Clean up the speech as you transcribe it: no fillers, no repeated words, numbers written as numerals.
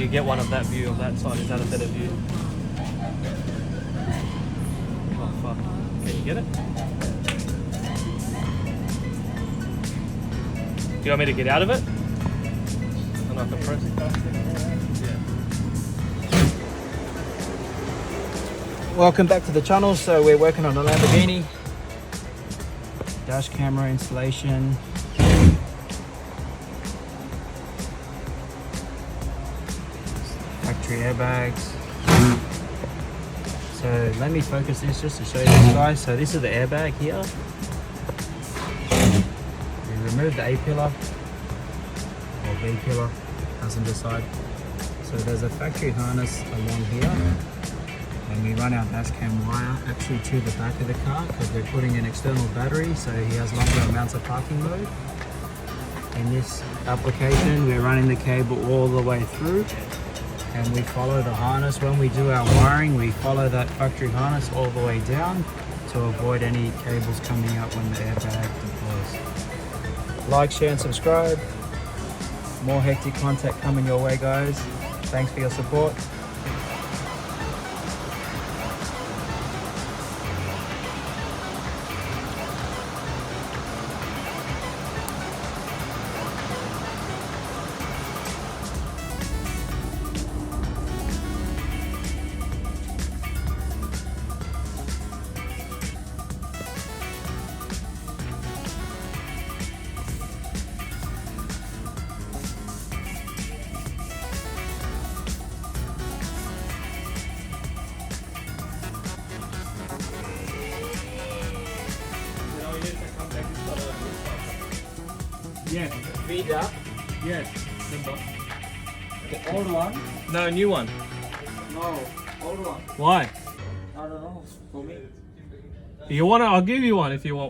you get one of that view of that side. Is that a better view? Oh fuck. Can you get it? Do you want me to get out of it? And I can press it. Yeah. Welcome back to the channel. So we're working on a Lamborghini. Dash camera installation. Factory airbags. So let me focus this just to show you this, guys. So this is the airbag here. We remove the A pillar or B pillar, passenger side. So there's a factory harness along here, and we run our dash cam wire actually to the back of the car because we're putting an external battery, so he has longer amounts of parking mode. In this application, we're running the cable all the way through, and we follow the harness. When we do our wiring, we follow that factory harness all the way down to avoid any cables coming out when the airbag deploys. Like, share and subscribe. More hectic content coming your way, guys. Thanks for your support. Yes. Vida? Yes. The old one? No, new one. No. Old one. Why? I don't know. For me. You want it? I'll give you one if you want.